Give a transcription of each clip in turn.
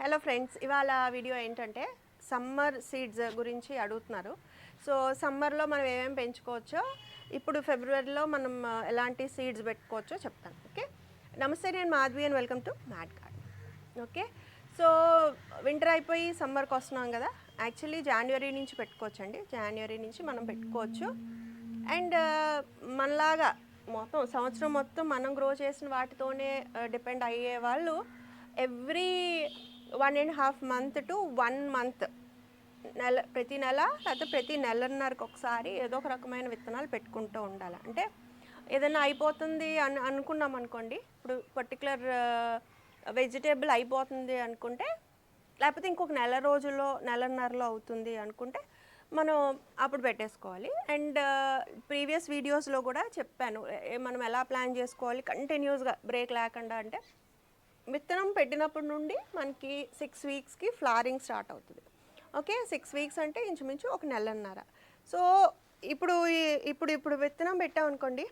Hello friends, ఇవాళ video ఏంటంటే summer seeds గురించి అడుగుతున్నారు. సో సమ్మర్లో మనం ఏమేమి పెంచుకోవచ్చో, ఇప్పుడు ఫిబ్రవరిలో మనం ఎలాంటి సీడ్స్ పెట్టుకోవచ్చో చెప్తాను. ఓకే, నమస్తే, నేను Madhavi and welcome to mad garden. Okay, so winter అయిపోయి సమ్మర్కి వస్తున్నాం కదా. యాక్చువల్లీ జనవరి నుంచి పెట్టుకోవచ్చండి. జనవరి నుంచి మనం పెట్టుకోవచ్చు. అండ్ మనలాగా మొత్తం సంవత్సరం మొత్తం మనం గ్రో చేసిన వాటితోనే డిపెండ్ అయ్యే వాళ్ళు ఎవ్రీ 1.5 month to 1 month ప్రతి నెల లేకపోతే ప్రతి నెలన్నరకు ఒకసారి ఏదో ఒక రకమైన విత్తనాలు పెట్టుకుంటూ ఉండాలి. అంటే ఏదైనా అయిపోతుంది అనుకున్నాం అనుకోండి, ఇప్పుడు పర్టికులర్ వెజిటేబుల్ అయిపోతుంది అనుకుంటే, లేకపోతే ఇంకొక నెల రోజుల్లో నెలన్నరలో అవుతుంది అనుకుంటే మనం అప్పుడు పెట్టేసుకోవాలి. అండ్ ప్రీవియస్ వీడియోస్లో కూడా చెప్పాను మనం ఎలా ప్లాన్ చేసుకోవాలి కంటిన్యూస్గా బ్రేక్ లేకుండా. అంటే విత్తనం పెట్టినప్పటి నుండి మనకి 6 weeksకి ఫ్లవరింగ్ స్టార్ట్ అవుతుంది. ఓకే, 6 weeks అంటే ఇంచుమించు ఒక నెలన్నర. సో ఇప్పుడు విత్తనం పెట్టామనుకోండి,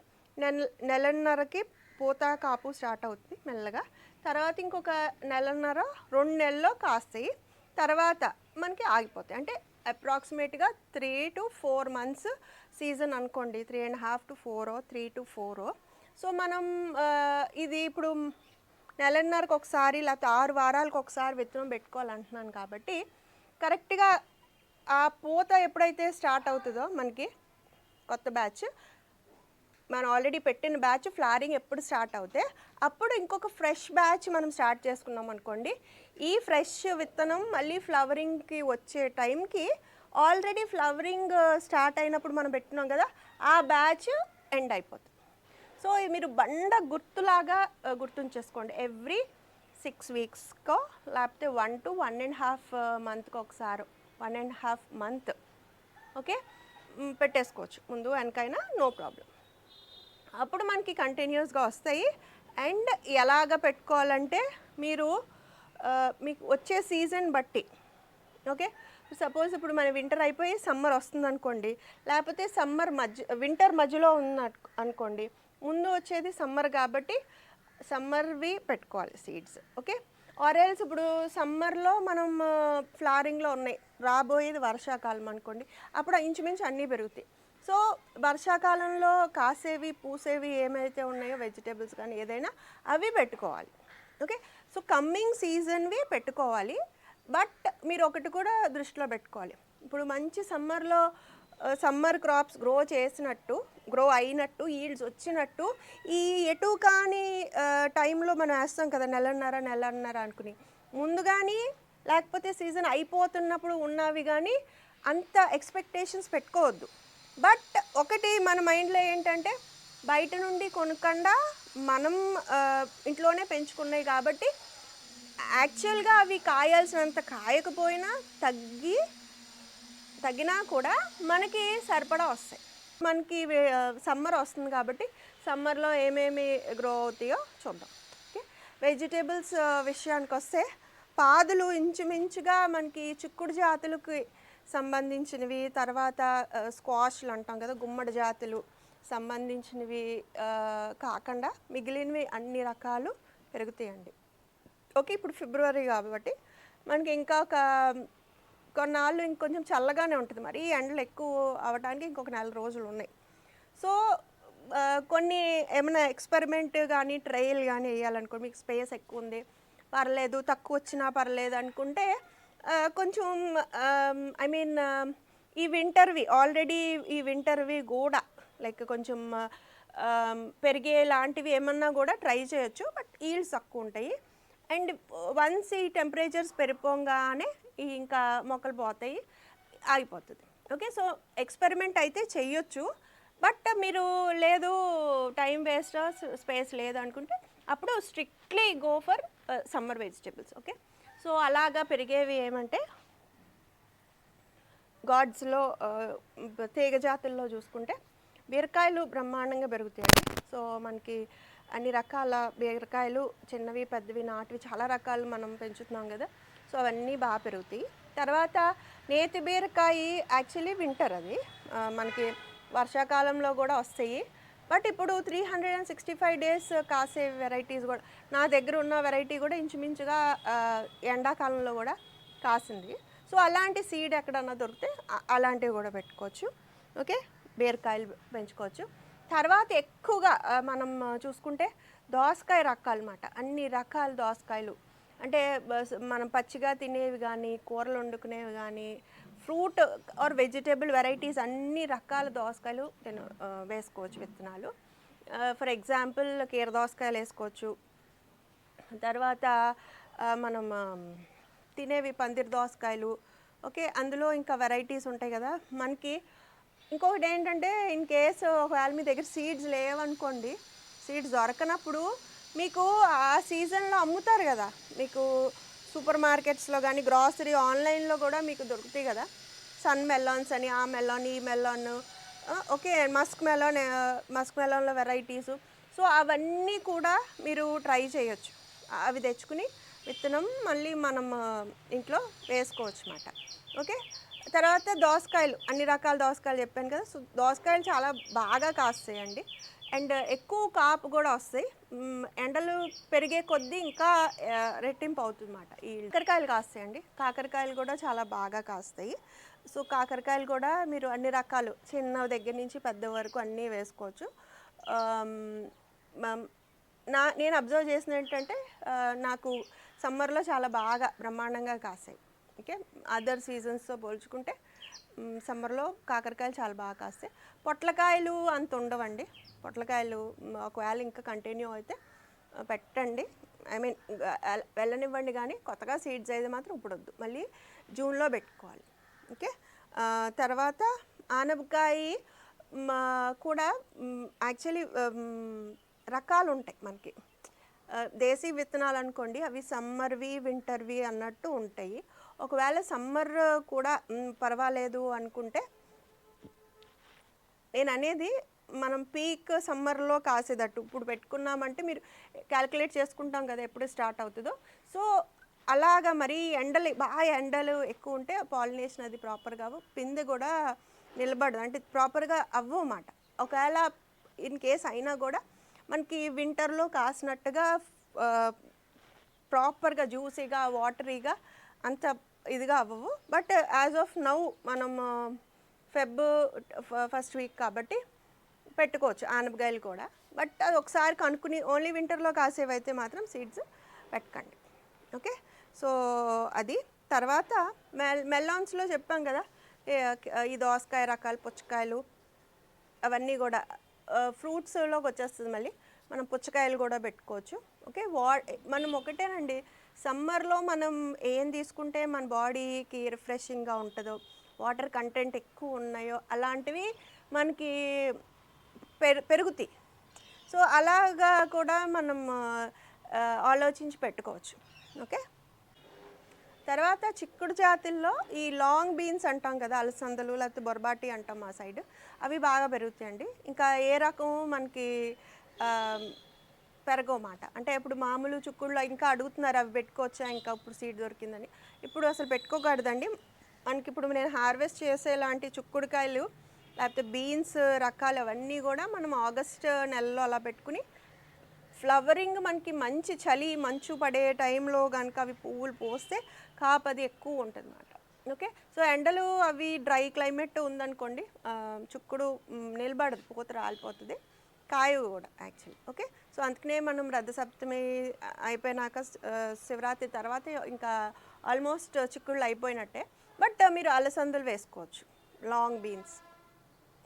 నెలన్నరకి పూత కాపు స్టార్ట్ అవుతుంది మెల్లగా. తర్వాత ఇంకొక నెలన్నర 2 నెలల్లో కాస్తాయి. తర్వాత మనకి ఆగిపోతాయి. అంటే అప్రాక్సిమేట్గా 3 to 4 months సీజన్ అనుకోండి. 3.5 to 4, 3 to 4. సో మనం ఇది ఇప్పుడు నెలన్నరకు ఒకసారి లేకపోతే 6 వారాలకు ఒకసారి విత్తనం పెట్టుకోవాలంటున్నాను కాబట్టి, కరెక్ట్గా ఆ పూత ఎప్పుడైతే స్టార్ట్ అవుతుందో మనకి కొత్త బ్యాచ్, మనం ఆల్రెడీ పెట్టిన బ్యాచ్ ఫ్లవరింగ్ ఎప్పుడు స్టార్ట్ అవుతే అప్పుడు ఇంకొక ఫ్రెష్ బ్యాచ్ మనం స్టార్ట్ చేసుకున్నాం అనుకోండి. ఈ ఫ్రెష్ విత్తనం మళ్ళీ ఫ్లవరింగ్కి వచ్చే టైంకి ఆల్రెడీ ఫ్లవరింగ్ స్టార్ట్ అయినప్పుడు మనం పెట్టినాం కదా, ఆ బ్యాచ్ ఎండ్ అయిపోతుంది. సో మీరు బండ గుర్తులాగా గుర్తుంచేసుకోండి. ఎవ్రీ 6 weeksకో లేకపోతే 1 to 1.5 monthకి ఒకసారి 1.5 month ఓకే పెట్టేసుకోవచ్చు. ముందు వెనకైనా నో ప్రాబ్లం. అప్పుడు మనకి కంటిన్యూస్గా వస్తాయి. అండ్ ఎలాగ పెట్టుకోవాలంటే మీరు మీకు వచ్చే సీజన్ బట్టి, ఓకే, సపోజ్ ఇప్పుడు మన వింటర్ అయిపోయి సమ్మర్ వస్తుంది అనుకోండి, లేకపోతే వింటర్ మధ్యలో ఉన్న అనుకోండి, ముందు వచ్చేది సమ్మర్ కాబట్టి సమ్మర్వి పెట్టుకోవాలి సీడ్స్. ఓకే, ఆరెల్స్ ఇప్పుడు సమ్మర్లో మనం ఫ్లవరింగ్లో ఉన్నాయి, రాబోయేది వర్షాకాలం అనుకోండి, అప్పుడు ఇంచుమించు అన్నీ పెరుగుతాయి. సో వర్షాకాలంలో కాసేవి పూసేవి ఏమైతే ఉన్నాయో వెజిటేబుల్స్ కానీ ఏదైనా అవి పెట్టుకోవాలి. ఓకే, సో కమ్మింగ్ సీజన్వి పెట్టుకోవాలి. బట్ మీరు ఒకటి కూడా దృష్టిలో పెట్టుకోవాలి. ఇప్పుడు మంచి సమ్మర్ క్రాప్స్ గ్రో అయినట్టు ఈల్డ్స్ వచ్చినట్టు ఈ ఎటు కానీ టైంలో మనం వేస్తాం కదా, నెలన్నర అనుకుని ముందు కానీ, లేకపోతే సీజన్ అయిపోతున్నప్పుడు ఉన్నవి కానీ అంత ఎక్స్పెక్టేషన్స్ పెట్టుకోవద్దు. బట్ ఒకటి మన మైండ్లో ఏంటంటే, బయట నుండి కొనకుండా మనం ఇంట్లోనే పెంచుకున్నాయి కాబట్టి యాక్చువల్గా అవి కాయాల్సినంత కాయకపోయినా తగ్గినా కూడా మనకి సరిపడా వస్తాయి. మనకి సమ్మర్ వస్తుంది కాబట్టి సమ్మర్లో ఏమేమి గ్రో అవుతాయో చూద్దాం. ఓకే, వెజిటేబుల్స్ విషయానికి వస్తే పాదులు ఇంచుమించుగా మనకి చిక్కుడు జాతులకి సంబంధించినవి, తర్వాత స్క్వాష్లు అంటాం కదా, గుమ్మడి జాతులు సంబంధించినవి కాకుండా మిగిలినవి అన్ని రకాలు పెరుగుతాయండి. ఓకే, ఇప్పుడు ఫిబ్రవరి కాబట్టి మనకి ఇంకా కొన్నాళ్ళు ఇంకొంచెం చల్లగానే ఉంటుంది. మరి ఎండలు ఎక్కువ అవ్వడానికి ఇంకొక 4 రోజులు ఉన్నాయి. సో కొన్ని ఏమైనా ఎక్స్పెరిమెంట్ కానీ ట్రయల్ కానీ వేయాలనుకో, మీకు స్పేస్ ఎక్కువ ఉంది, పర్లేదు తక్కువ వచ్చినా పర్లేదు అనుకుంటే కొంచెం ఈ వింటర్వి కూడా లైక్ కొంచెం పెరిగే లాంటివి ఏమన్నా కూడా ట్రై చేయొచ్చు. బట్ ఈల్డ్స్ తక్కువ ఉంటాయి. అండ్ వన్స్ ఈ టెంపరేచర్స్ పెరిపోగానే ఇంకా మొక్కలు పోతాయి, ఆగిపోతుంది. ఓకే, సో ఎక్స్పెరిమెంట్ అయితే చెయ్యొచ్చు. బట్ మీరు లేదు టైం వేస్ట్, స్పేస్ లేదు అనుకుంటే అప్పుడు strictly go for summer vegetables. Okay, so అలాగా పెరిగేవి ఏమంటే గాడ్స్లో తీగ జాతుల్లో చూసుకుంటే బీరకాయలు బ్రహ్మాండంగా పెరుగుతాయండి. సో మనకి అన్ని రకాల బీరకాయలు, చిన్నవి పెద్దవి నాటివి చాలా రకాలు మనం పెంచుతున్నాం కదా, సో అవన్నీ బాగా పెరుగుతాయి. తర్వాత నేతి బీరకాయ యాక్చువల్లీ వింటర్, అది మనకి వర్షాకాలంలో కూడా వస్తాయి. బట్ ఇప్పుడు 365 డేస్ కాసే వెరైటీస్ కూడా నా దగ్గర ఉన్న వెరైటీ కూడా ఇంచుమించుగా ఎండాకాలంలో కూడా కాసింది. సో అలాంటి సీడ్ ఎక్కడన్నా దొరికితే అలాంటివి కూడా పెట్టుకోవచ్చు. ఓకే, బీరకాయలు పెంచుకోవచ్చు. తర్వాత ఎక్కువగా మనం చూసుకుంటే దోసకాయ రకాలు అన్నమాట. అన్ని రకాల దోసకాయలు అంటే మనం పచ్చిగా తినేవి కానీ, కూరలు వండుకునేవి కానీ, ఫ్రూట్ ఆర్ వెజిటేబుల్ వెరైటీస్ అన్ని రకాల దోసకాయలు వేసుకోవచ్చు విత్తనాలు. ఫర్ ఎగ్జాంపుల్ కీర దోసకాయలు వేసుకోవచ్చు. తర్వాత మనం తినేవి పందిరి దోసకాయలు. ఓకే, అందులో ఇంకా వెరైటీస్ ఉంటాయి కదా మనకి. ఇంకొకటి ఏంటంటే ఇన్ కేసు ఒకవేళ మీ దగ్గర సీడ్స్ లేవనుకోండి, సీడ్స్ దొరకనప్పుడు మీకు ఆ సీజన్లో అమ్ముతారు కదా, మీకు సూపర్ మార్కెట్స్లో కానీ గ్రాసరీ ఆన్లైన్లో కూడా మీకు దొరుకుతాయి కదా, సన్ మెలాన్స్ అని, ఆ మెలాన్, ఈ మెలాన్, ఓకే, మస్క్ మెలాన్లో వెరైటీసు. సో అవన్నీ కూడా మీరు ట్రై చేయొచ్చు. అవి తెచ్చుకుని విత్తనం మళ్ళీ మనం ఇంట్లో వేసుకోవచ్చు అన్నమాట. ఓకే, తర్వాత దోసకాయలు, అన్ని రకాల దోసకాయలు చెప్పాను కదా. సో దోసకాయలు చాలా బాగా కాస్తాయండి అండ్ ఎక్కువ కాపు కూడా వస్తాయి. ఎండలు పెరిగే కొద్దీ ఇంకా రెట్టింపు అవుతుంది అన్నమాట. ఈ కాకరకాయలు కాస్తాయండి, కాకరకాయలు కూడా చాలా బాగా కాస్తాయి. సో కాకరకాయలు కూడా మీరు అన్ని రకాలు, చిన్న దగ్గర నుంచి పెద్ద వరకు అన్నీ వేసుకోవచ్చు. నేను అబ్జర్వ్ చేసిన ఏంటంటే నాకు సమ్మర్లో చాలా బాగా బ్రహ్మాండంగా కాస్తాయి. ఓకే, అదర్ సీజన్స్తో పోల్చుకుంటే సమ్మర్లో కాకరకాయలు చాలా బాగా కాస్తాయి. పొట్లకాయలు అంత ఉండవండి. పొట్లకాయలు ఒకవేళ ఇంకా కంటిన్యూ అయితే పెట్టండి, ఐ మీన్ వెళ్ళనివ్వండి, కానీ కొత్తగా సీడ్స్ అయితే మాత్రం ఇప్పుడు వద్దు, మళ్ళీ జూన్లో పెట్టుకోవాలి. ఓకే, తర్వాత ఆనపకాయ కూడా యాక్చువల్లీ రకాలు ఉంటాయి మనకి. దేశీ విత్తనాలు అనుకోండి, అవి సమ్మర్వి వింటర్వి అన్నట్టు ఉంటాయి. ఒకవేళ సమ్మర్ కూడా పర్వాలేదు అనుకుంటే, నేను అనేది మనం పీక్ సమ్మర్లో కాసేటట్టు ఇప్పుడు పెట్టుకున్నామంటే మీరు క్యాలిక్యులేట్ చేసుకుంటాం కదా ఎప్పుడు స్టార్ట్ అవుతుందో. సో అలాగా మరి బాగా ఎండలు ఎక్కువ ఉంటే పాలినేషన్ అది ప్రాపర్గా పిందె కూడా నిలబడదు, అంటే ప్రాపర్గా అవ్వమాట. ఒకవేళ ఇన్ కేస్ అయినా కూడా మనకి వింటర్లో కాసినట్టుగా ప్రాపర్గా జ్యూసీగా వాటరీగా అంత ఇదిగా అవ్వవు. బట్ యాజ్ ఆఫ్ నౌ మనం ఫెబ్ ఫస్ట్ వీక్ కాబట్టి పెట్టుకోవచ్చు ఆనపకాయలు కూడా. బట్ అది ఒకసారి కనుక్కుని ఓన్లీ వింటర్లో కాసేవైతే మాత్రం సీడ్స్ పెట్టకండి. ఓకే, సో అది. తర్వాత మెలాన్స్లో చెప్పాం కదా, ఈ దోసకాయ రకాలు, పుచ్చకాయలు, అవన్నీ కూడా ఫ్రూట్స్లోకి వచ్చేస్తుంది. మళ్ళీ మనం పుచ్చకాయలు కూడా పెట్టుకోవచ్చు. ఓకే, మనం ఒకటేనండి, సమ్మర్లో మనం ఏం తీసుకుంటే మన బాడీకి రిఫ్రెషింగ్గా ఉంటుందో, వాటర్ కంటెంట్ ఎక్కువ ఉన్నాయో అలాంటివి మనకి పెరుగుతాయి. సో అలాగా కూడా మనం ఆలోచించి పెట్టుకోవచ్చు. ఓకే, తర్వాత చిక్కుడు జాతుల్లో ఈ లాంగ్ బీన్స్ అంటాం కదా, అలసందలు లేకపోతే బొరబాటి అంటాం మా సైడ్, అవి బాగా పెరుగుతాయండి. ఇంకా ఏ రకం మనకి పెరగమాట. అంటే ఇప్పుడు మామూలు చిక్కుడులో ఇంకా అడుగుతున్నారు అవి పెట్టుకోవచ్చా, ఇంకా ఇప్పుడు సీడ్ దొరికిందని. ఇప్పుడు అసలు పెట్టుకోకూడదండి. మనకి ఇప్పుడు నేను హార్వెస్ట్ చేసేలాంటి చిక్కుడుకాయలు లేకపోతే బీన్స్ రకాలు అవన్నీ కూడా మనం ఆగస్ట్ నెలలో అలా పెట్టుకుని, ఫ్లవరింగ్ మనకి మంచి చలి మంచు పడే టైంలో కనుక అవి పువ్వులు పోస్తే కాపది ఎక్కువ ఉంటుంది అన్నమాట. ఓకే, సో ఎండలు అవి డ్రై క్లైమేట్ ఉందనుకోండి, చిక్కుడు నిలబడదు, పూత రాలిపోతుంది, కాయ కూడా యాక్చువల్లీ. ఓకే, సో అందుకనే మనం రథసప్తమి అయిపోయినాక శివరాత్రి తర్వాత ఇంకా ఆల్మోస్ట్ చిక్కుళ్ళు అయిపోయినట్టే. బట్ మీరు అలసందలు వేసుకోవచ్చు, లాంగ్ బీన్స్.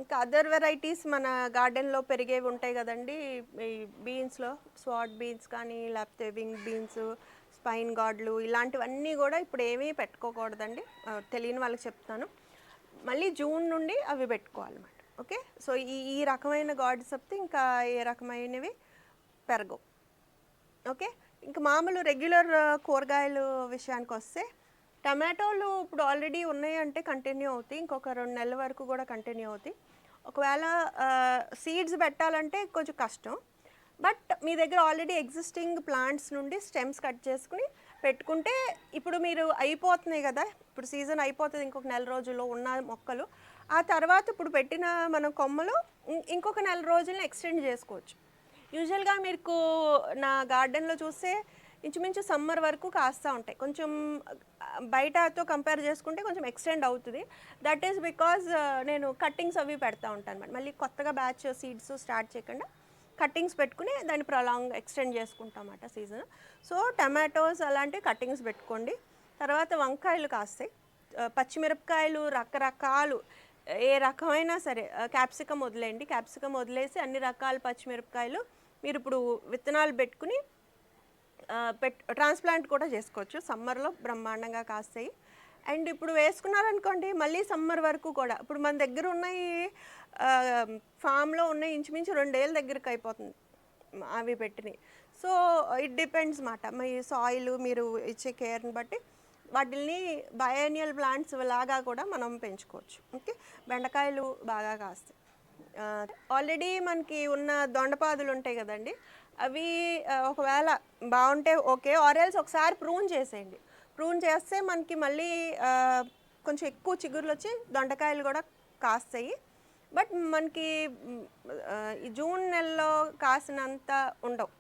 ఇంకా అదర్ వెరైటీస్ మన గార్డెన్లో పెరిగేవి ఉంటాయి కదండి, ఈ బీన్స్లో స్వాట్ బీన్స్ కానీ లేకపోతే వింగ్ బీన్స్, స్పైన్ గార్డ్లు, ఇలాంటివన్నీ కూడా ఇప్పుడు ఏమీ పెట్టుకోకూడదండి. తెలియని వాళ్ళకి చెప్తాను, మళ్ళీ జూన్ నుండి అవి పెట్టుకోవాలన్నమాట. ఓకే, సో ఈ రకమైన గార్డ్స్ చెప్తే ఇంకా ఏ రకమైనవి పెరగవు. ఓకే, ఇంకా మామూలు రెగ్యులర్ కూరగాయలు విషయానికి వస్తే, టమాటోలు ఇప్పుడు ఆల్రెడీ ఉన్నాయంటే కంటిన్యూ అవుతాయి, ఇంకొక 2 నెలల వరకు కూడా కంటిన్యూ అవుతాయి. ఒకవేళ సీడ్స్ పెట్టాలంటే కొంచెం కష్టం. బట్ మీ దగ్గర ఆల్రెడీ ఎగ్జిస్టింగ్ ప్లాంట్స్ నుండి స్టెమ్స్ కట్ చేసుకుని పెట్టుకుంటే ఇప్పుడు మీరు అయిపోతున్నాయి కదా, ఇప్పుడు సీజన్ అయిపోతుంది ఇంకొక నెల రోజుల్లో ఉన్న మొక్కలు. ఆ తర్వాత ఇప్పుడు పెట్టిన మన కొమ్మలు ఇంకొక నెల రోజుల్ని ఎక్స్టెండ్ చేసుకోవచ్చు. యూజువల్గా మీకు నా గార్డెన్లో చూస్తే ఇంచుమించు సమ్మర్ వరకు కాస్తూ ఉంటాయి. కొంచెం బయటతో కంపేర్ చేసుకుంటే కొంచెం ఎక్స్టెండ్ అవుతుంది. దట్ ఈస్ బికాజ్ నేను కట్టింగ్స్ అవి పెడతా ఉంటాను అనమాట. మళ్ళీ కొత్తగా బ్యాచ్ సీడ్స్ స్టార్ట్ చేయకుండా కట్టింగ్స్ పెట్టుకుని దాన్ని ప్రొలాంగ్ ఎక్స్టెండ్ చేసుకుంటామన్నమాట సీజన్. సో టమాటోస్ అలాంటివి కట్టింగ్స్ పెట్టుకోండి. తర్వాత వంకాయలు కాస్తాయి, పచ్చిమిరపకాయలు రకరకాలు, ఏ రకమైనా సరే. క్యాప్సికమ్ వదిలేయండి, క్యాప్సికమ్ వదిలేసి అన్ని రకాల పచ్చిమిరపకాయలు మీరు ఇప్పుడు విత్తనాలు పెట్టుకుని ట్రాన్స్ప్లాంట్ కూడా చేసుకోవచ్చు. సమ్మర్లో బ్రహ్మాండంగా కాస్తాయి. అండ్ ఇప్పుడు వేసుకున్నారనుకోండి మళ్ళీ సమ్మర్ వరకు కూడా. ఇప్పుడు మన దగ్గర ఉన్నాయి ఫామ్లో ఉన్నాయి ఇంచుమించు 2 ఏళ్ళ దగ్గరికి అయిపోతుంది అవి పెట్టినవి. సో ఇట్ డిపెండ్స్ మాట మీ సాయిల్, మీరు ఇచ్చే కేర్ని బట్టి వాటిని బయోనియల్ ప్లాంట్స్ లాగా కూడా మనం పెంచుకోవచ్చు. ఓకే, బెండకాయలు బాగా కాస్తాయి. ఆల్రెడీ మనకి ఉన్న దొండపాదులు ఉంటాయి కదండి, అవి ఒకవేళ బాగుంటే ఓకే, ఆరెల్స్ ఒకసారి ప్రూన్ చేసేయండి. ప్రూన్ చేస్తే మనకి మళ్ళీ కొంచెం ఎక్కువ చిగుర్లు వచ్చి దొండకాయలు కూడా కాస్తాయి. బట్ మనకి ఈ జూన్ నెలలో కాసినంత ఉండవు.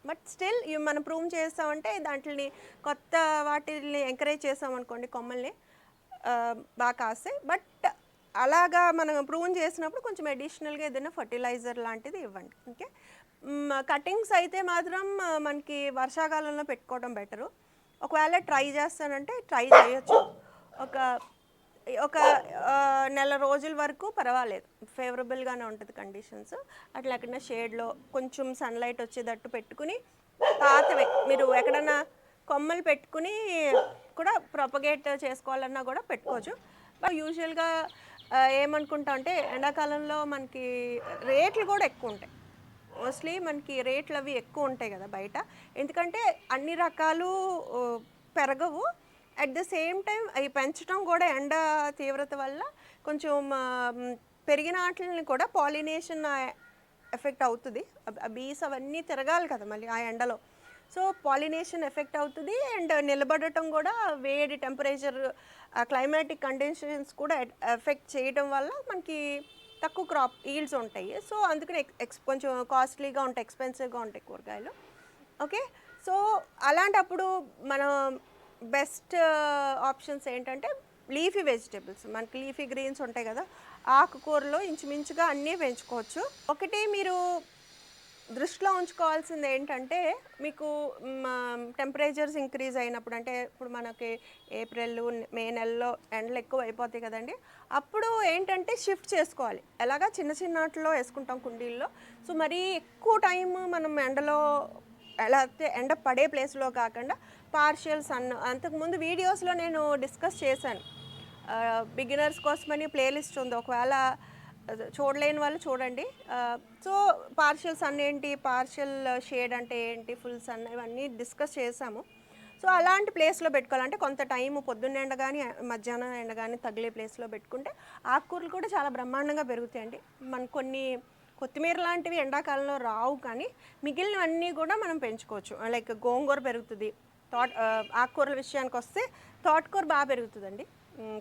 బట్ స్టిల్ ఇవి మనం ప్రూవ్ చేస్తామంటే దాంట్ని కొత్త వాటిని ఎంకరేజ్ చేసామనుకోండి కొమ్మల్ని బాగా కాస్తాయి. బట్ అలాగా మనం ప్రూవ్ చేసినప్పుడు కొంచెం అడిషనల్గా ఏదైనా ఫర్టిలైజర్ లాంటిది ఇవ్వండి. ఓకే, కటింగ్స్ అయితే మాత్రం మనకి వర్షాకాలంలో పెట్టుకోవడం బెటరు. ఒకవేళ ట్రై చేస్తానంటే ట్రై చేయొచ్చు. ఒక నెల రోజుల వరకు పర్వాలేదు, ఫేవరబుల్గానే ఉంటుంది కండిషన్స్. అట్లా ఎక్కడైనా షేడ్లో కొంచెం సన్లైట్ వచ్చేటట్టు పెట్టుకుని పాతవే మీరు ఎక్కడన్నా కొమ్మలు పెట్టుకుని కూడా ప్రొపగేట్ చేసుకోవాలన్నా కూడా పెట్టుకోవచ్చు. బట్ యూజువల్గా ఏమనుకుంటా అంటే ఎండాకాలంలో మనకి రేట్లు కూడా ఎక్కువ ఉంటాయి. మోస్ట్లీ మనకి రేట్లు అవి ఎక్కువ ఉంటాయి కదా బయట, ఎందుకంటే అన్ని రకాలు పెరగవు. అట్ ద సేమ్ టైం అవి పెంచడం కూడా ఎండ తీవ్రత వల్ల కొంచెం పెరిగిన వాటిని కూడా పాలినేషన్ ఎఫెక్ట్ అవుతుంది. బీస్ అవన్నీ తిరగాలి కదా మళ్ళీ ఆ ఎండలో. సో పాలినేషన్ ఎఫెక్ట్ అవుతుంది. అండ్ నిలబడటం కూడా వేడి టెంపరేచర్, క్లైమాటిక్ కండిషన్స్ కూడా ఎఫెక్ట్ చేయడం వల్ల మనకి తక్కువ క్రాప్ ఈల్డ్స్ ఉంటాయి. సో అందుకని కొంచెం కాస్ట్లీగా ఉంటాయి, ఎక్స్పెన్సివ్గా ఉంటాయి కూరగాయలు. ఓకే, సో అలాంటప్పుడు మనం బెస్ట్ ఆప్షన్స్ ఏంటంటే లీఫీ వెజిటేబుల్స్. మనకి లీఫీ గ్రీన్స్ ఉంటాయి కదా, ఆకుకూరలో ఇంచుమించుగా అన్నీ పెంచుకోవచ్చు. ఒకటి మీరు దృష్టిలో ఉంచుకోవాల్సింది ఏంటంటే మీకు టెంపరేచర్స్ ఇంక్రీజ్ అయినప్పుడు, అంటే ఇప్పుడు మనకి ఏప్రిల్ మే నెలలో ఎండలు ఎక్కువ అయిపోతాయి కదండి, అప్పుడు ఏంటంటే షిఫ్ట్ చేసుకోవాలి. ఎలాగా చిన్న చిన్న వాటిలో వేసుకుంటాం కుండీల్లో. సో మరీ ఎక్కువ టైం మనం ఎండలో ఎలా అయితే ఎండ పడే ప్లేస్లో కాకుండా పార్షియల్ సన్, అంతకుముందు వీడియోస్లో నేను డిస్కస్ చేశాను. బిగినర్స్ కోసమని ప్లేలిస్ట్ ఉంది, ఒకవేళ చూడలేని వాళ్ళు చూడండి. సో పార్షియల్ సన్ ఏంటి, పార్షియల్ షేడ్ అంటే ఏంటి, ఫుల్ సన్, ఇవన్నీ డిస్కస్ చేసాము. సో అలాంటి ప్లేస్లో పెట్టుకోవాలంటే కొంత టైం పొద్దున్న ఎండ కానీ మధ్యాహ్నం ఎండ కానీ తగిలే ప్లేస్లో పెట్టుకుంటే ఆకుకూరలు కూడా చాలా బ్రహ్మాండంగా పెరుగుతాయండి. మనకు కొన్ని కొత్తిమీర లాంటివి ఎండాకాలంలో రావు, కానీ మిగిలినవన్నీ కూడా మనం పెంచుకోవచ్చు. లైక్ గోంగూర పెరుగుతుంది. ఆకుకూరల విషయానికి వస్తే తోటకూర బాగా పెరుగుతుందండి.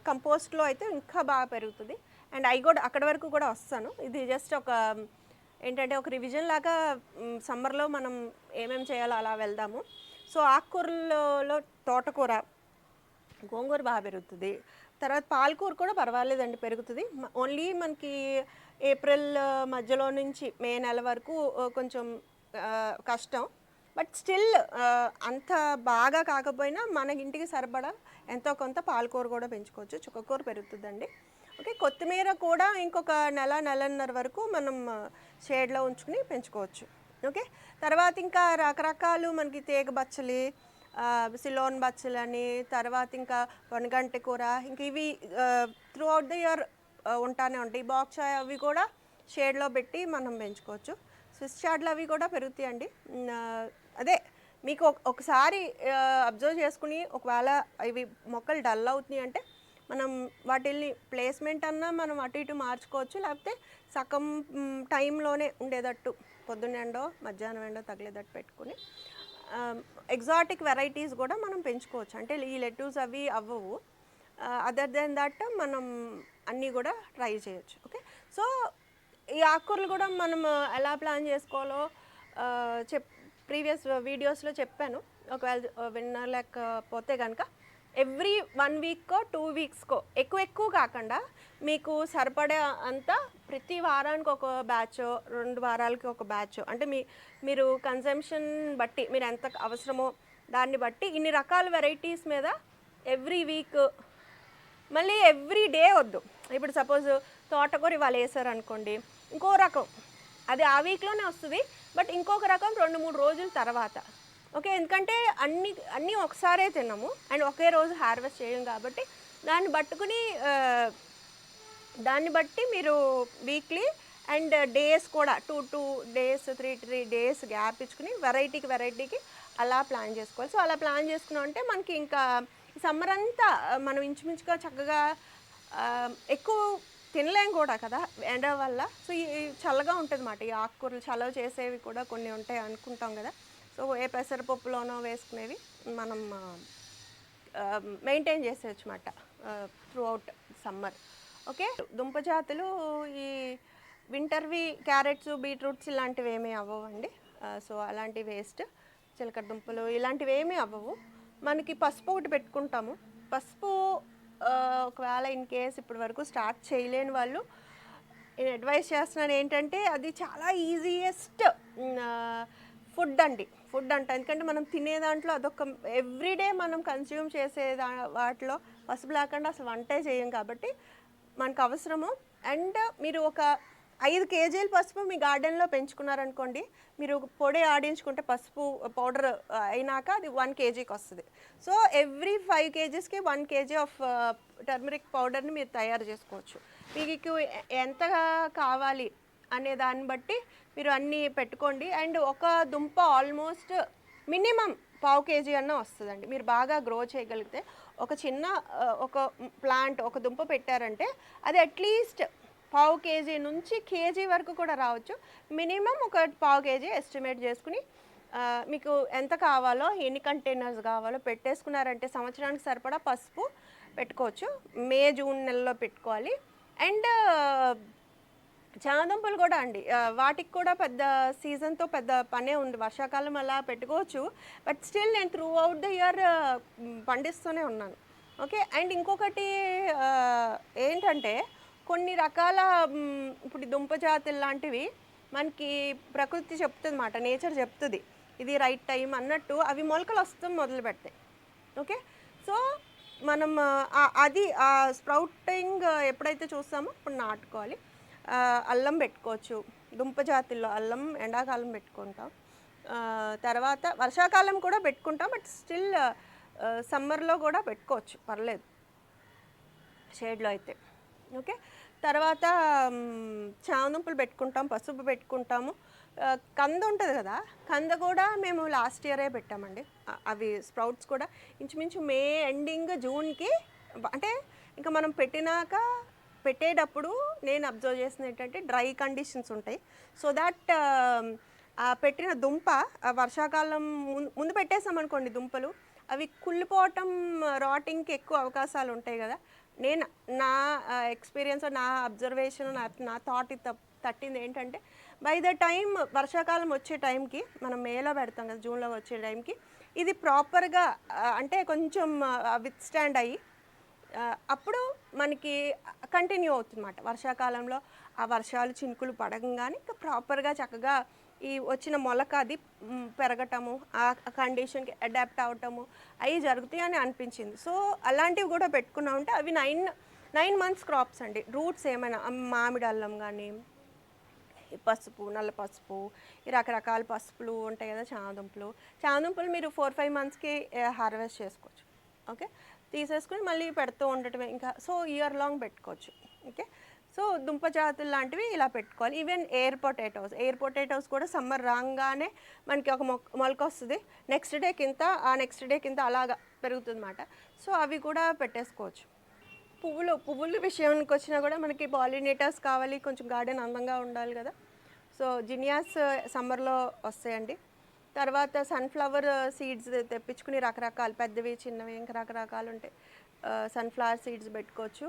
కంపోస్ట్లో అయితే ఇంకా బాగా పెరుగుతుంది. అండ్ అవి కూడా అక్కడి వరకు కూడా వస్తాను. ఇది జస్ట్ ఒక ఏంటంటే ఒక రివిజన్ లాగా సమ్మర్లో మనం ఏమేమి చేయాలో అలా వెళ్దాము. సో ఆకుకూరలలో తోటకూర, గోంగూర బాగా పెరుగుతుంది. తర్వాత పాలకూర కూడా పర్వాలేదండి, పెరుగుతుంది. ఓన్లీ మనకి ఏప్రిల్ మధ్యలో నుంచి మే నెల వరకు కొంచెం కష్టం. బట్ స్టిల్ అంత బాగా కాకపోయినా మన ఇంటికి సరిపడా ఎంతో కొంత పాలకూర కూడా పెంచుకోవచ్చు. చుక్కకూర పెరుగుతుందండి. ఓకే, కొత్తిమీర కూడా ఇంకొక నెలన్నర వరకు మనం షేడ్లో ఉంచుకుని పెంచుకోవచ్చు. ఓకే, తర్వాత ఇంకా రకరకాలు మనకి తీగ బచ్చలి, సిలోన్ బచ్చలు అని, తర్వాత ఇంకా వనగంటి కూర, ఇంక ఇవి త్రూ అవుట్ ద ఇయర్ ఉంటానే ఉంటాయి. బాక్సాయ్ అవి కూడా షేడ్లో పెట్టి మనం పెంచుకోవచ్చు. స్విస్ చార్డ్లు అవి కూడా పెరుగుతాయండి. అదే మీకు ఒకసారి అబ్జర్వ్ చేసుకుని ఒకవేళ ఇవి మొక్కలు డల్ అవుతున్నాయి అంటే మనం వాటిని ప్లేస్మెంట్ అన్నా మనం అటు ఇటు మార్చుకోవచ్చు. లేకపోతే సగం టైంలోనే ఉండేటట్టు పొద్దున్న ఎండో మధ్యాహ్నం ఎండో తగిలేటట్టు పెట్టుకుని ఎగ్జాటిక్ వెరైటీస్ కూడా మనం పెంచుకోవచ్చు. అంటే ఈ లెట్యూస్ అవి అవ్వవు. అదర్ దెన్ దట్ మనం అన్నీ కూడా ట్రై చేయొచ్చు. ఓకే. సో ఈ ఆకుకూరలు కూడా మనం ఎలా ప్లాన్ చేసుకోవాలో ప్రీవియస్ వీడియోస్లో చెప్పాను. ఒకవేళ వినలేకపోతే కనుక ఎవ్రీ 1 వీక్కో 2 వీక్స్కో ఎక్కువ కాకుండా మీకు సరిపడే అంత ప్రతి వారానికి ఒక బ్యాచ్, 2 వారాలకి ఒక బ్యాచ్, అంటే మీరు కన్సంప్షన్ బట్టి మీరు ఎంత అవసరమో దాన్ని బట్టి ఇన్ని రకాల వెరైటీస్ మీద ఎవ్రీ వీక్, మళ్ళీ ఎవ్రీ డే వద్దు. ఇప్పుడు సపోజ్ తోటకూర ఇవాళ వేసారు అనుకోండి, ఇంకో రకం అది ఆ వీక్లోనే వస్తుంది, బట్ ఇంకొక రకం 2-3 రోజుల తర్వాత. ఓకే. ఎందుకంటే అన్నీ ఒకసారే తిన్నాము అండ్ ఒకే రోజు హార్వెస్ట్ చేయం కాబట్టి దాన్ని బట్టి మీరు వీక్లీ అండ్ డేస్ కూడా 2 డేస్ 3 డేస్ గ్యాప్ ఇచ్చుకుని వెరైటీకి అలా ప్లాన్ చేసుకోవాలి. సో అలా ప్లాన్ చేసుకున్నాం అంటే మనకి ఇంకా సమ్మర్ అంతా మనం ఇంచుమించుగా చక్కగా ఎక్కువ తినలేం కూడా కదా ఎండ వల్ల. సో ఈ చల్లగా ఉంటుంది అన్నమాట. ఈ ఆకుకూరలు చలవ చేసేవి కూడా కొన్ని ఉంటాయి అనుకుంటాం కదా. సో ఏ పెసరపప్పులోనో వేసుకునేవి మనం మెయింటైన్ చేసేయచ్చు అన్నమాట త్రూ అవుట్ సమ్మర్. ఓకే. దుంప జాతులు ఈ వింటర్వి క్యారెట్స్, బీట్రూట్స్ ఇలాంటివి ఏమీ అవ్వవండి. సో అలాంటి వేస్ట్, చిలకడ దుంపలు ఇలాంటివి ఏమీ అవ్వవు. మనకి పసుపు ఒకటి పెట్టుకుంటాము. పసుపు ఒకవేళ ఇన్ కేస్ ఇప్పటి వరకు స్టార్ట్ చేయలేని వాళ్ళు నేను అడ్వైస్ చేస్తున్నాను ఏంటంటే అది చాలా ఈజియెస్ట్ ఫుడ్ అంట. ఎందుకంటే మనం తినే దాంట్లో అదొక ఎవ్రీడే మనం కన్స్యూమ్ చేసే వాటిలో పసుపు లేకుండా అసలు వంటే చేయం కాబట్టి మనకు అవసరము. అండ్ మీరు ఒక 5 కేజీల పసుపు మీ గార్డెన్లో పెంచుకున్నారనుకోండి, మీరు పొడి ఆడించుకుంటే పసుపు పౌడర్ అయినాక అది 1 కేజీకి వస్తుంది. So every 5 కేజీస్కి 1 KG of turmeric పౌడర్ని మీరు తయారు చేసుకోవచ్చు. మీకు ఎంతగా కావాలి అనే దాన్ని బట్టి మీరు అన్నీ పెట్టుకోండి. అండ్ ఒక దుంప ఆల్మోస్ట్ మినిమం 1/2 కేజీ అన్న వస్తుందండి. మీరు బాగా గ్రో చేయగలిగితే ఒక చిన్న ఒక ప్లాంట్ ఒక దుంప పెట్టారంటే అది అట్లీస్ట్ 1/2 కేజీ నుంచి కేజీ వరకు కూడా రావచ్చు. మినిమం ఒక 1/2 కేజీ ఎస్టిమేట్ చేసుకుని మీకు ఎంత కావాలో ఎన్ని కంటైనర్స్ కావాలో పెట్టేసుకున్నారంటే సంవత్సరానికి సరిపడా పసుపు పెట్టుకోవచ్చు. మే జూన్ నెలలో పెట్టుకోవాలి. అండ్ చామదుంపలు కూడా అండి, వాటికి కూడా పెద్ద సీజన్తో పెద్ద పనే ఉంది. వర్షాకాలం అలా పెట్టుకోవచ్చు, బట్ స్టిల్ నేను త్రూ అవుట్ ద ఇయర్ పండిస్తూనే ఉన్నాను. ఓకే. అండ్ ఇంకొకటి ఏంటంటే కొన్ని రకాల ఇప్పుడు దుంప జాతులు లాంటివి మనకి ప్రకృతి చెప్తుంది అన్నమాట, నేచర్ చెప్తుంది ఇది రైట్ టైం అన్నట్టు. అవి మొలకలు వస్తాం మొదలు పెడతాయి. ఓకే. సో మనం అది స్ప్రౌటింగ్ ఎప్పుడైతే చూస్తామో ఇప్పుడు నాటుకోవాలి. అల్లం పెట్టుకోవచ్చు. దుంప జాతుల్లో అల్లం ఎండాకాలం పెట్టుకుంటాం, తర్వాత వర్షాకాలం కూడా పెట్టుకుంటాం, బట్ స్టిల్ సమ్మర్లో కూడా పెట్టుకోవచ్చు, పర్లేదు షేడ్లో అయితే. ఓకే. తర్వాత చామదుంపలు పెట్టుకుంటాం, పసుపు పెట్టుకుంటాము. కంద ఉంటుంది కదా, కంద కూడా మేము లాస్ట్ ఇయరే పెట్టామండి. అవి స్ప్రౌట్స్ కూడా ఇంచుమించు మే ఎండింగ్ జూన్కి, అంటే ఇంకా మనం పెట్టేటప్పుడు నేను అబ్జర్వ్ చేసింది ఏంటంటే డ్రై కండిషన్స్ ఉంటాయి. సో దాట్ పెట్టిన దుంప వర్షాకాలం ముందు పెట్టేసామనుకోండి దుంపలు అవి కుళ్ళిపోవటం, రాటింగ్కి ఎక్కువ అవకాశాలు ఉంటాయి కదా. నా ఎక్స్పీరియన్స్, నా అబ్జర్వేషన్, నా థాట్ తట్టింది ఏంటంటే బై ద టైం వర్షాకాలం వచ్చే టైంకి, మనం మేలో పెడతాం కదా, జూన్లో వచ్చే టైంకి ఇది ప్రాపర్గా అంటే కొంచెం విత్ స్టాండ్ అయ్యి అప్పుడు మనకి కంటిన్యూ అవుతుందన్నమాట. వర్షాకాలంలో ఆ వర్షాలు చినుకులు పడగానే ఇంకా ప్రాపర్గా చక్కగా ఈ వచ్చిన మొలక అది పెరగటము, ఆ కండిషన్కి అడాప్ట్ అవటము అవి జరుగుతాయి అని అనిపించింది. సో అలాంటివి కూడా పెట్టుకున్నామంటే అవి 9 మంత్స్ క్రాప్స్ అండి. రూట్స్ ఏమైనా మామిడి అల్లం కానీ, పసుపు, నల్ల పసుపు, ఈ రకరకాల పసుపులు ఉంటాయి కదా, చామదుంపలు మీరు 4-5 మంత్స్కి హార్వెస్ట్ చేసుకోవచ్చు. ఓకే. తీసేసుకుని మళ్ళీ పెడుతూ ఉండటమే ఇంకా. సో ఇయర్ లాంగ్ పెట్టుకోవచ్చు. ఓకే. సో దుంప జాతులు లాంటివి ఇలా పెట్టుకోవాలి. ఈవెన్ ఎయిర్ పొటాటోస్ కూడా సమ్మర్ రాగానే మనకి ఒక మొలక వస్తుంది, నెక్స్ట్ డే కింద అలాగా పెరుగుతుంది అన్నమాట. సో అవి కూడా పెట్టేసుకోవచ్చు. పువ్వుల విషయానికి వచ్చినా కూడా మనకి పాలినేటర్స్ కావాలి, కొంచెం గార్డెన్ అందంగా ఉండాలి కదా. సో జినియాస్ సమ్మర్లో వస్తాయండి. తర్వాత సన్‌ఫ్లవర్ సీడ్స్ తెప్పించుకుని రకరకాలు పెద్దవి, చిన్నవి ఇంకా రకరకాలు ఉంటాయి. సన్‌ఫ్లవర్ సీడ్స్ పెట్టుకోవచ్చు.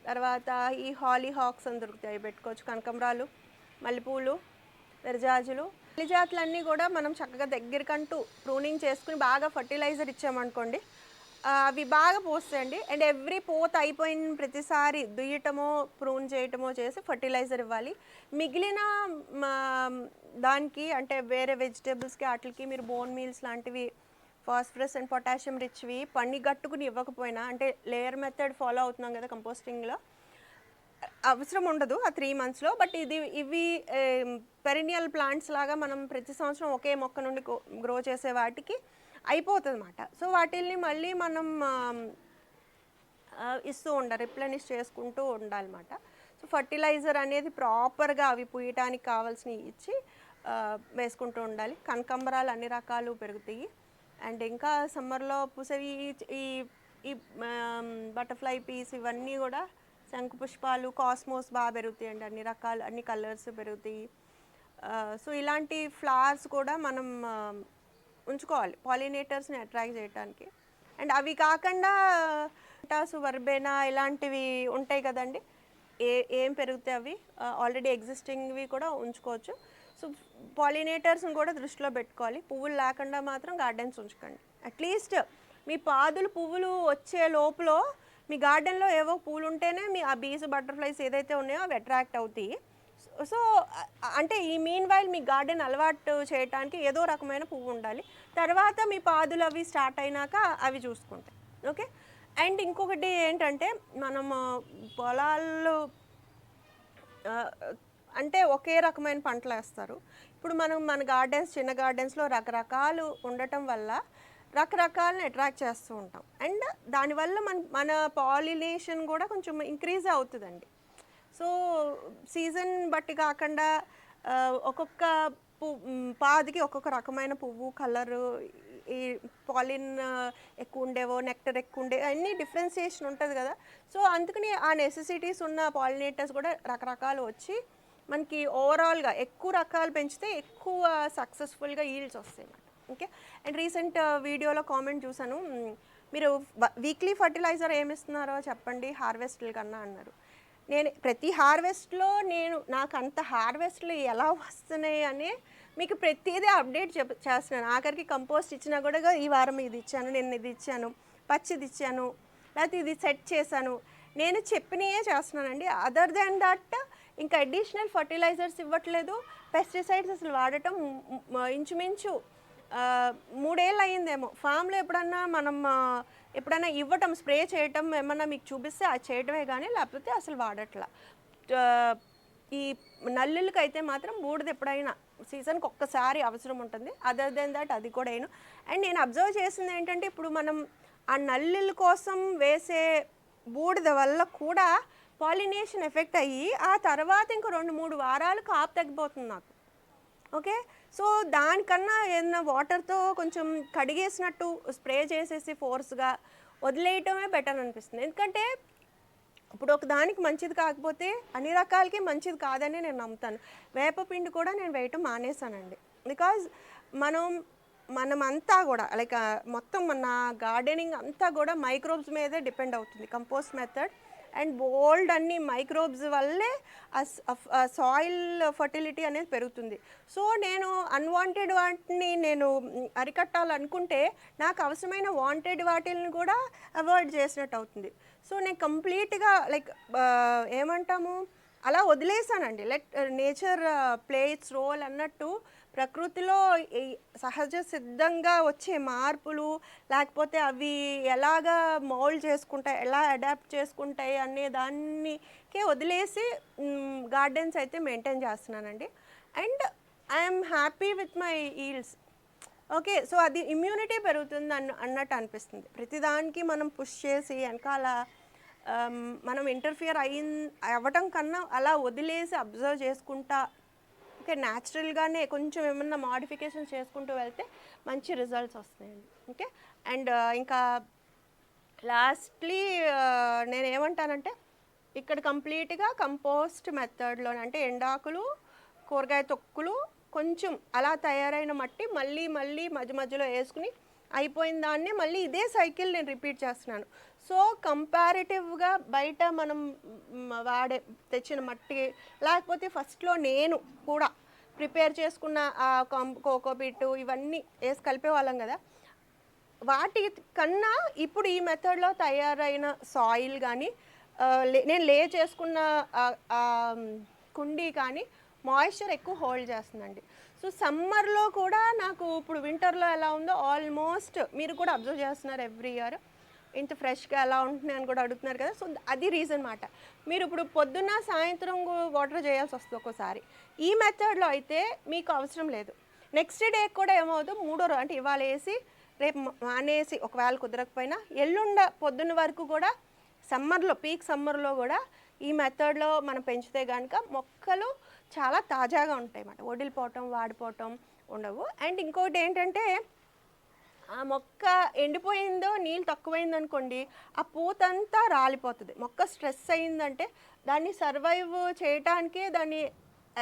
తర్వాత ఈ హాలీహాక్స్ అని దొరుకుతాయి, అవి పెట్టుకోవచ్చు. కనకంబరాలు, మల్లెపూలు, విరజాజులు, మల్లి జాతులన్నీ కూడా మనం చక్కగా దగ్గరకంటూ ప్రూనింగ్ చేసుకుని బాగా ఫర్టిలైజర్ ఇచ్చామనుకోండి, అవి బాగా పూస్తాయండి. అండ్ ఎవ్రీ పోత అయిపోయిన ప్రతిసారి దుయ్యటమో ప్రూన్ చేయటమో చేసి ఫర్టిలైజర్ ఇవ్వాలి. మిగిలిన దానికి అంటే వేరే వెజిటేబుల్స్కి వాటికి మీరు బోన్ మీల్స్ లాంటివి ఫాస్ఫరస్ అండ్ పొటాషియం రిచ్వి గట్టుకుని ఇవ్వకపోయినా, అంటే లేయర్ మెథడ్ ఫాలో అవుతున్నాం కదా కంపోస్టింగ్లో, అవసరం ఉండదు ఆ 3 మంత్స్లో. బట్ ఇవి పెరినియల్ ప్లాంట్స్ లాగా మనం ప్రతి సంవత్సరం ఒకే మొక్క నుండి గ్రో చేసే వాటికి అయిపోతుంది అన్నమాట. సో వాటిల్ని మళ్ళీ మనం ఇస్తూ ఉండాలి, రిప్లెనిష్ చేసుకుంటూ ఉండాలన్నమాట. సో ఫర్టిలైజర్ అనేది ప్రాపర్గా అవి పూయటానికి కావాల్సినవి ఇచ్చి వేసుకుంటూ ఉండాలి. కనకంబరాలు అన్ని రకాలు పెరుగుతాయి. అండ్ ఇంకా సమ్మర్లో పూసేవి ఈ ఈ బటర్ఫ్లై పీస్ ఇవన్నీ కూడా, శంకు పుష్పాలు, కాస్మోస్ బాగా పెరుగుతాయండి. అన్ని రకాలు, అన్ని కలర్స్ పెరుగుతాయి. సో ఇలాంటి ఫ్లవర్స్ కూడా మనం ఉంచుకోవాలి పాలినేటర్స్ని అట్రాక్ట్ చేయడానికి. అండ్ అవి కాకుండా టాసు, వర్బేనా ఇలాంటివి ఉంటాయి కదండి, ఏం పెరుగుతాయి అవి ఆల్రెడీ ఎగ్జిస్టింగ్వి కూడా ఉంచుకోవచ్చు. సో పాలినేటర్స్ని కూడా దృష్టిలో పెట్టుకోవాలి. పువ్వులు లేకుండా మాత్రం గార్డెన్స్ ఉంచకండి. అట్లీస్ట్ మీ పాదులు పువ్వులు వచ్చే లోపల మీ గార్డెన్లో ఏవో పూలు ఉంటేనే మీ ఆ బీస్, బటర్ఫ్లైస్ ఏదైతే ఉన్నాయో అవి అట్రాక్ట్ అవుతాయి. సో అంటే ఈ మీన్ వైల్ మీ గార్డెన్ అలవాటు చేయడానికి ఏదో రకమైన పువ్వు ఉండాలి. తర్వాత మీ పాదులు అవి స్టార్ట్ అయినాక అవి చూసుకుంటాయి. ఓకే. అండ్ ఇంకొకటి ఏంటంటే, మనము పొలాల్లో అంటే ఒకే రకమైన పంటలు వేస్తారు. ఇప్పుడు మనం మన గార్డెన్స్, చిన్న గార్డెన్స్లో రకరకాలు ఉండటం వల్ల రకరకాలని అట్రాక్ట్ చేస్తూ ఉంటాం. అండ్ దానివల్ల మన పాలినేషన్ కూడా కొంచెం ఇంక్రీజ్ అవుతుందండి. సో సీజన్ బట్టి కాకుండా ఒక్కొక్క పాదికి ఒక్కొక్క రకమైన పువ్వు, కలరు, ఈ పాలిన్ ఎక్కువ ఉండేవో, నెక్టర్ ఎక్కువ ఉండే, అన్నీ డిఫరెన్సియేషన్ ఉంటుంది కదా. సో అందుకని ఆ నెసెసిటీస్ ఉన్న పాలినేటర్స్ కూడా రకరకాలు వచ్చి మనకి ఓవరాల్గా ఎక్కువ రకాలు పెంచితే ఎక్కువ సక్సెస్ఫుల్గా ఈల్డ్స్ వస్తాయి అన్నమాట. ఓకే. అండ్ రీసెంట్ వీడియోలో కామెంట్ చూసాను, మీరు వీక్లీ ఫర్టిలైజర్ ఏమి ఇస్తున్నారో చెప్పండి హార్వెస్ట్ల కన్నా అన్నారు. నేను ప్రతి హార్వెస్ట్లో నాకు అంత హార్వెస్ట్లు ఎలా వస్తున్నాయి అని మీకు ప్రతిదీ అప్డేట్ చేస్తున్నాను. ఆఖరికి కంపోస్ట్ ఇచ్చినా కూడా ఈ వారం ఇది ఇచ్చాను, నేను ఇది ఇచ్చాను, పచ్చిది ఇచ్చాను, లేకపోతే ఇది సెట్ చేశాను, నేను చెప్పినయే చేస్తున్నానండి. అదర్ దాన్ దట్ ఇంకా అడిషనల్ ఫర్టిలైజర్స్ ఇవ్వట్లేదు. పెస్టిసైడ్స్ అసలు వాడటం ఇంచుమించు 3 ఏళ్ళు అయ్యిందేమో. ఫామ్లో ఎప్పుడన్నా ఇవ్వటం, స్ప్రే చేయటం ఏమన్నా మీకు చూపిస్తే అది చేయటమే కానీ లేకపోతే అసలు వాడట్లా. ఈ నల్లులకి అయితే మాత్రం బూడిద ఎప్పుడైనా సీజన్కి ఒక్కసారి అవసరం ఉంటుంది. అదర్ దెన్ దట్ అది కూడా వేయను. అండ్ నేను అబ్జర్వ్ చేసింది ఏంటంటే, ఇప్పుడు మనం ఆ నల్లుల కోసం వేసే బూడిద వల్ల కూడా పాలినేషన్ ఎఫెక్ట్ అయ్యి ఆ తర్వాత ఇంకో 2-3 వారాలు కాపు తగ్గిపోతుంది నాకు. ఓకే. సో దానికన్నా ఏదైనా వాటర్తో కొంచెం కడిగేసినట్టు స్ప్రే చేసేసి ఫోర్స్గా వదిలేయటమే బెటర్ అనిపిస్తుంది. ఎందుకంటే ఇప్పుడు ఒక దానికి మంచిది కాకపోతే అన్ని రకాలకి మంచిది కాదని నేను నమ్ముతాను. వేపపిండి కూడా నేను వేయటం మానేసానండి. బికాజ్ మనమంతా కూడా లైక్ మొత్తం మన గార్డెనింగ్ అంతా కూడా మైక్రోబ్స్ మీదే డిపెండ్ అవుతుంది. కంపోస్ట్ మెథడ్ అండ్ బోల్డ్ అన్ని మైక్రోబ్స్ వల్లే సాయిల్ ఫర్టిలిటీ అనేది పెరుగుతుంది. సో నేను అన్వాంటెడ్ వాటిని నేను అరికట్టాలనుకుంటే నాకు అవసరమైన వాంటెడ్ వాటిని కూడా అవాయిడ్ చేసినట్టు అవుతుంది. సో నేను కంప్లీట్గా లైక్ ఏమంటాము అలా వదిలేసానండి. నేచర్ ప్లే ఇట్స్ రోల్ అన్నట్టు ప్రకృతిలో సహజ సిద్ధంగా వచ్చే మార్పులు, లేకపోతే అవి ఎలాగా మౌల్డ్ చేసుకుంటాయి, ఎలా అడాప్ట్ చేసుకుంటాయి అనే దానికే వదిలేసి గార్డెన్స్ అయితే మెయింటైన్ చేస్తున్నానండి. And I'm happy with my yields. Okay. So అది ఇమ్యూనిటీ పెరుగుతుంది అన్నట్టు అనిపిస్తుంది. ప్రతిదానికి మనం పుష్ చేసి వెనకాల మనం ఇంటర్ఫియర్ అవ్వటం కన్నా అలా వదిలేసి అబ్జర్వ్ చేసుకుంటా, ఓకే, న్యాచురల్గానే కొంచెం ఏమన్నా మాడిఫికేషన్ చేసుకుంటూ వెళ్తే మంచి రిజల్ట్స్ వస్తాయండి. ఓకే. అండ్ ఇంకా లాస్ట్లీ నేను ఏమంటానంటే, ఇక్కడ కంప్లీట్గా కంపోస్ట్ మెథడ్లో అంటే ఎండాకులు, కూరగాయ తొక్కులు, కొంచెం అలా తయారైన మట్టి మళ్ళీ మళ్ళీ మధ్య మధ్యలో వేసుకుని అయిపోయిన దాన్ని మళ్ళీ ఇదే సైకిల్ నేను రిపీట్ చేస్తున్నాను. సో కంపారిటివ్గా బయట మనం తెచ్చిన మట్టి, లేకపోతే ఫస్ట్లో నేను కూడా ప్రిపేర్ చేసుకున్న కోకోపీట్ ఇవన్నీ వేసి కలిపేవాళ్ళం కదా, వాటి కన్నా ఇప్పుడు ఈ మెథడ్లో తయారైన సాయిల్ కానీ నేను లే చేసుకున్న కుండీ కానీ మాయిశ్చర్ ఎక్కువ హోల్డ్ చేస్తుందండి. సో సమ్మర్లో కూడా నాకు ఇప్పుడు వింటర్లో ఎలా ఉందో ఆల్మోస్ట్ మీరు కూడా అబ్జర్వ్ చేస్తున్నారు ఎవ్రీ ఇయర్ ఇంత ఫ్రెష్గా ఎలా ఉంటున్నాయి అని కూడా అడుగుతున్నారు కదా. సో అది రీజన్ మాట. మీరు ఇప్పుడు పొద్దున్న సాయంత్రం వాటర్ చేయాల్సి వస్తుంది ఒక్కోసారి. ఈ మెథడ్లో అయితే మీకు అవసరం లేదు. నెక్స్ట్ డే కూడా ఏమవుతుందో మూడో రోజు అంటే ఇవాళ వేసి రేపు మానేసి ఒకవేళ కుదరకపోయినా ఎల్లుండ పొద్దున్న వరకు కూడా సమ్మర్లో పీక్ సమ్మర్లో కూడా ఈ మెథడ్లో మనం పెంచితే కనుక మొక్కలు చాలా తాజాగా ఉంటాయి అన్నమాట. వడిలిపోవటం వాడిపోవటం ఉండవు. అండ్ ఇంకోటి ఏంటంటే ఆ మొక్క ఎండిపోయిందో నీళ్ళు తక్కువైంది అనుకోండి, ఆ పూతంతా రాలిపోతుంది. మొక్క స్ట్రెస్ అయిందంటే దాన్ని సర్వైవ్ చేయటానికే దాని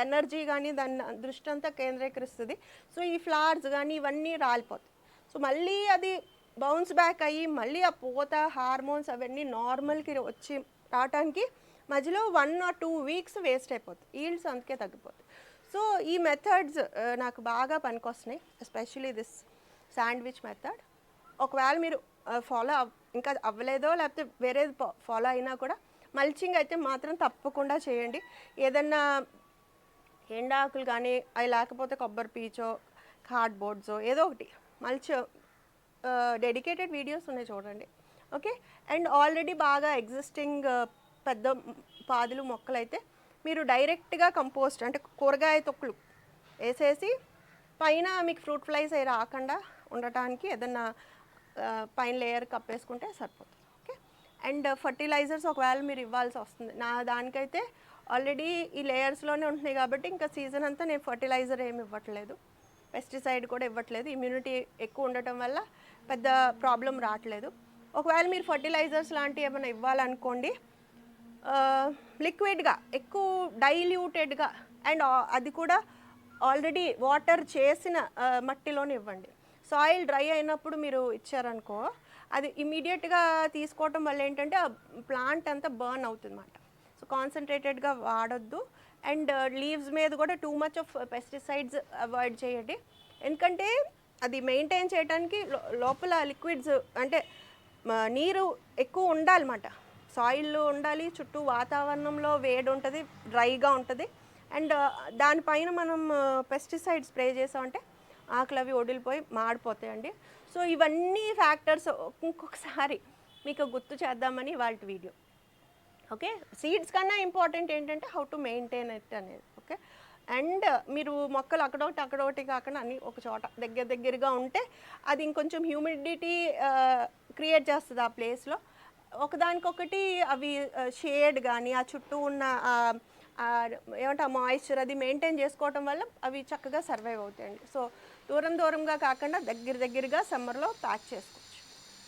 ఎనర్జీ కానీ దాని దృష్టి అంతా కేంద్రీకరిస్తుంది. సో ఈ ఫ్లవర్స్ కానీ ఇవన్నీ రాలిపోతాయి. సో మళ్ళీ అది బౌన్స్ బ్యాక్ అయ్యి మళ్ళీ ఆ పూత హార్మోన్స్ అవన్నీ నార్మల్కి వచ్చి రావటానికి మధ్యలో 1 or 2 weeks వేస్ట్ అయిపోతుంది. ఈల్డ్స్ అందుకే తగ్గిపోతుంది. సో ఈ మెథడ్స్ నాకు బాగా పనికొస్తున్నాయి, ఎస్పెషలీ దిస్ శాండ్విచ్ మెథడ్. ఒకవేళ మీరు ఫాలో ఇంకా అవ్వలేదో లేకపోతే వేరేది ఫాలో అయినా కూడా మల్చింగ్ అయితే మాత్రం తప్పకుండా చేయండి. ఏదన్నా ఎండాకులు కానీ అవి లేకపోతే కొబ్బరి పీచో కార్డ్బోర్డ్సో ఏదో ఒకటి మల్చ్ డెడికేటెడ్ వీడియోస్ ఉన్నాయి చూడండి. ఓకే. అండ్ ఆల్రెడీ బాగా ఎగ్జిస్టింగ్ పెద్ద పాదులు మొక్కలైతే మీరు డైరెక్ట్గా కంపోస్ట్ అంటే కూరగాయ తొక్కులు వేసేసి పైన మీకు ఫ్రూట్ ఫ్లైస్ అవి రాకుండా ఉండటానికి ఏదన్నా పైన లేయర్ కప్పేసుకుంటే సరిపోతుంది. ఓకే. అండ్ ఫర్టిలైజర్స్ ఒకవేళ మీరు ఇవ్వాల్సి వస్తుంది. నా దానికైతే ఆల్రెడీ ఈ లేయర్స్లోనే ఉంటున్నాయి కాబట్టి ఇంకా సీజన్ అంతా నేను ఫర్టిలైజర్ ఏమి ఇవ్వట్లేదు, పెస్టిసైడ్ కూడా ఇవ్వట్లేదు. ఇమ్యూనిటీ ఎక్కువ ఉండటం వల్ల పెద్ద ప్రాబ్లం రావట్లేదు. ఒకవేళ మీరు ఫర్టిలైజర్స్ లాంటివి ఏమైనా ఇవ్వాలనుకోండి, లిక్విడ్గా ఎక్కువ డైల్యూటెడ్గా అండ్ అది కూడా ఆల్రెడీ వాటర్ చేసిన మట్టిలోనే ఇవ్వండి. సాయిల్ డ్రై అయినప్పుడు మీరు ఇచ్చారనుకో అది ఇమీడియట్గా తీసుకోవటం వల్ల ఏంటంటే ఆ ప్లాంట్ అంతా బర్న్ అవుతుంది అన్నమాట. సో కాన్సన్ట్రేటెడ్గా వాడొద్దు. అండ్ లీవ్స్ మీద కూడా too much of pesticides avoid చేయండి. ఎందుకంటే అది మెయింటైన్ చేయడానికి లోపల లిక్విడ్స్ అంటే నీరు ఎక్కువ ఉండాలన్నమాట. సాయిల్లో ఉండాలి, చుట్టూ వాతావరణంలో వేడి ఉంటుంది, డ్రైగా ఉంటుంది. అండ్ దానిపైన మనం పెస్టిసైడ్ స్ప్రే చేసామంటే ఆకులు అవి వడిలిపోయి మాడిపోతాయండి. సో ఇవన్నీ ఫ్యాక్టర్స్ ఇంకొకసారి మీకు గుర్తు చేద్దామని వాళ్ళ వీడియో. ఓకే. సీడ్స్ కన్నా ఇంపార్టెంట్ ఏంటంటే హౌ టు మెయింటైన్ ఇట్ అనేది. ఓకే. అండ్ మీరు మొక్కలు అక్కడొకటి కాకుండా అన్నీ ఒక చోట దగ్గరగా ఉంటే అది ఇంకొంచెం హ్యూమిడిటీ క్రియేట్ చేస్తుంది ఆ ప్లేస్లో. ఒకదానికొకటి అవి షేడ్ కానీ ఆ చుట్టూ ఉన్న ఏమంటే ఆ మాయిశ్చర్ అది మెయింటైన్ చేసుకోవటం వల్ల అవి చక్కగా సర్వైవ్ అవుతాయండి. సో దూరంగా కాకుండా దగ్గరగా సమ్మర్లో ప్యాక్ చేసుకోవచ్చు.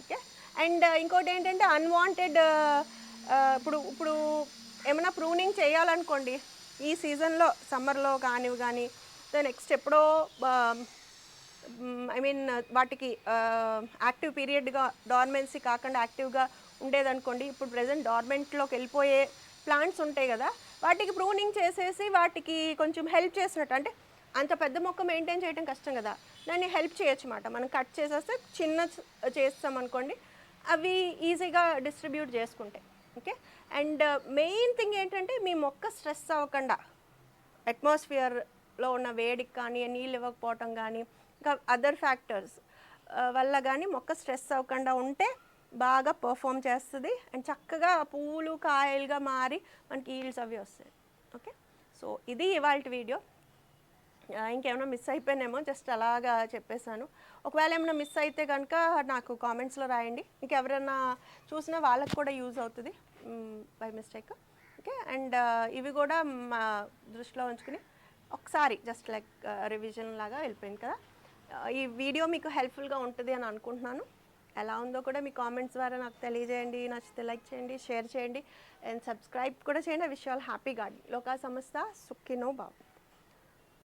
ఓకే. అండ్ ఇంకోటి ఏంటంటే అన్వాంటెడ్ ఇప్పుడు ఏమైనా ప్రూనింగ్ చేయాలనుకోండి ఈ సీజన్లో సమ్మర్లో కానీ నెక్స్ట్ ఎప్పుడో ఐ మీన్ వాటికి యాక్టివ్ పీరియడ్గా డార్మెన్సీ కాకుండా యాక్టివ్గా ఉండేదనుకోండి, ఇప్పుడు ప్రజెంట్ డార్మెంట్లోకి వెళ్ళిపోయే ప్లాంట్స్ ఉంటాయి కదా, వాటికి ప్రూనింగ్ చేసేసి వాటికి కొంచెం హెల్ప్ చేసినట్టు. అంటే అంత పెద్ద మొక్క మెయింటైన్ చేయడం కష్టం కదా, దాన్ని హెల్ప్ చేయొచ్చు అన్నమాట. మనం కట్ చేసేస్తే చిన్న చేస్తామనుకోండి అవి ఈజీగా డిస్ట్రిబ్యూట్ చేసుకుంటాయి. ఓకే. అండ్ మెయిన్ థింగ్ ఏంటంటే మీ మొక్క స్ట్రెస్ అవ్వకుండా అట్మాస్ఫియర్లో ఉన్న వేడికి కానీ నీళ్ళు ఇవ్వకపోవటం కానీ ఇంకా అదర్ ఫ్యాక్టర్స్ వల్ల కానీ మొక్క స్ట్రెస్ అవ్వకుండా ఉంటే బాగా పర్ఫామ్ చేస్తుంది అండ్ చక్కగా పువ్వులు కాయలుగా మారి మనకి ఈల్డ్స్ అవి వస్తాయి. ఓకే. సో ఇది ఇవాళ వీడియో. ఇంకేమైనా మిస్ అయిపోయినేమో జస్ట్ అలాగా చెప్పేశాను. ఒకవేళ ఏమైనా మిస్ అయితే కనుక నాకు కామెంట్స్లో రాయండి. ఇంకెవరైనా చూసినా వాళ్ళకి కూడా యూజ్ అవుతుంది బై మిస్టేక్. ఓకే. అండ్ ఇవి కూడా మా దృష్టిలో ఉంచుకుని ఒకసారి జస్ట్ లైక్ రివిజన్ లాగా వెళ్ళిపోయింది కదా. ఈ వీడియో మీకు హెల్ప్ఫుల్గా ఉంటుంది అని అనుకుంటున్నాను. ఎలా ఉందో కూడా మీ కామెంట్స్ ద్వారా నాకు తెలియజేయండి. నచ్చితే లైక్ చేయండి, షేర్ చేయండి అండ్ సబ్స్క్రైబ్ కూడా చేయండి. విషయాలు హ్యాపీ గార్డెన్ లోకా సంస్థ సుఖినో బాబు.